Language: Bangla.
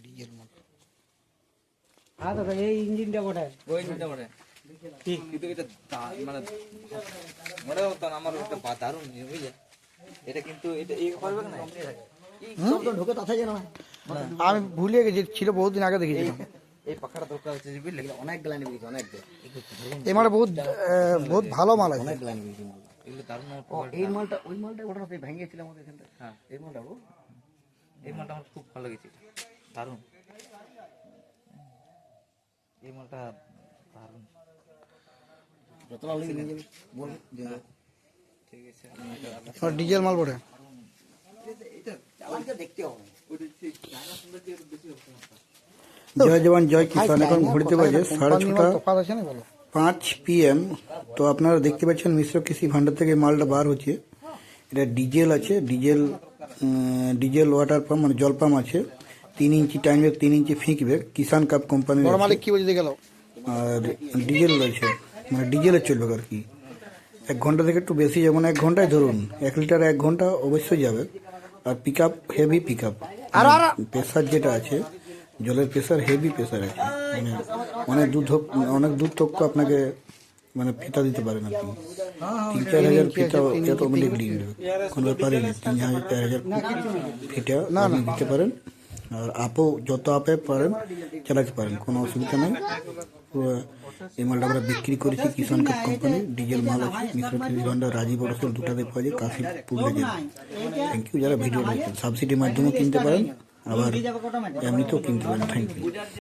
ডিজেল মাল। এই ইঞ্জিনটা বটে, ওই ইঞ্জিনটা বটে ঠিক, কিন্তু এটা মানে মনে হতো আমার একটা দারুণ বুঝলে, এটা কিন্তু এটা এই করবে না, ঢোকে তাই জানো না। আমি ভুলে গেছি, ছিল বহুদিন আগে দেখেছিলাম। এই পাখাটা দরকার হচ্ছে বুঝলে, অনেক গ্লানি বিক্রি, অনেক এই মালটা বহুত বহুত ভালো মাল আছে। অনেক গ্লানি বিক্রি। এগুলো দারুণ। এই মালটা ওই মালটা ওটা ভেঙেছিল আমাদের এখানটা। হ্যাঁ এই মালটা এই মালটা আমার খুব ভালো লেগেছে, দারুণ এই মালটা দারুণ। যত নাম লিখে বল ঠিক আছে, ডিজেল মাল বটে। এটা চালানটা দেখতে হবে। জয় জওয়ান জয় কিষান। এখন ঘুরতে বাজে 5:30 PM। তো আপনারা দেখতে পাচ্ছেন মিশ্র কৃষি ভান্ডার থেকে মালটা বার হচ্ছে। এটা ডিজেল আছে, ডিজেল ওয়াটার পাম্প মানে জল পাম্প আছে। 3 ইঞ্চি টাইম ব্যাগ, 3 ইঞ্চি ফিক ব্যাগ, কিষান কাপ কোম্পানির। মালিক কি বলতে গেল? আর ডিজেল আছে, মানে ডিজেলের চলবে আর কি। 1 ঘন্টা থেকে একটু বেশি যাবে, মানে 1 ঘন্টায় ধরুন 1 লিটার 1 ঘন্টা অবশ্যই যাবে। আর pick up heavy pick up, pressure যেটা আছে জলের প্রেসার হেভি প্রেসার আছে, মানে অনেক দূর তক আপনাকে মানে ফিতা দিতে পারেন আপনি। 3-4 হাজার ফিতা অটোমেটিকলি কোনো ব্যাপারই নেই। 3,000-4,000 ফিটা আপনি দিতে পারেন। আর আপও যত আপে পারেন চালাতে পারেন, কোনো অসুবিধা নেই। এই মালটা আমরা বিক্রি করেছি কিষান কাপ কোম্পানি, ডিজেল মাল আছে। মিশ্র কৃষি ভান্ডার রাজীব অরসল দুটাতে পাওয়া যায়, কাশীপুর লেগে। থ্যাংক ইউ যারা ভিডিও দেখছেন। সাবসিডির মাধ্যমেও কিনতে পারেন, আবার এমনিতেও কিনতে পারেন। Thank you.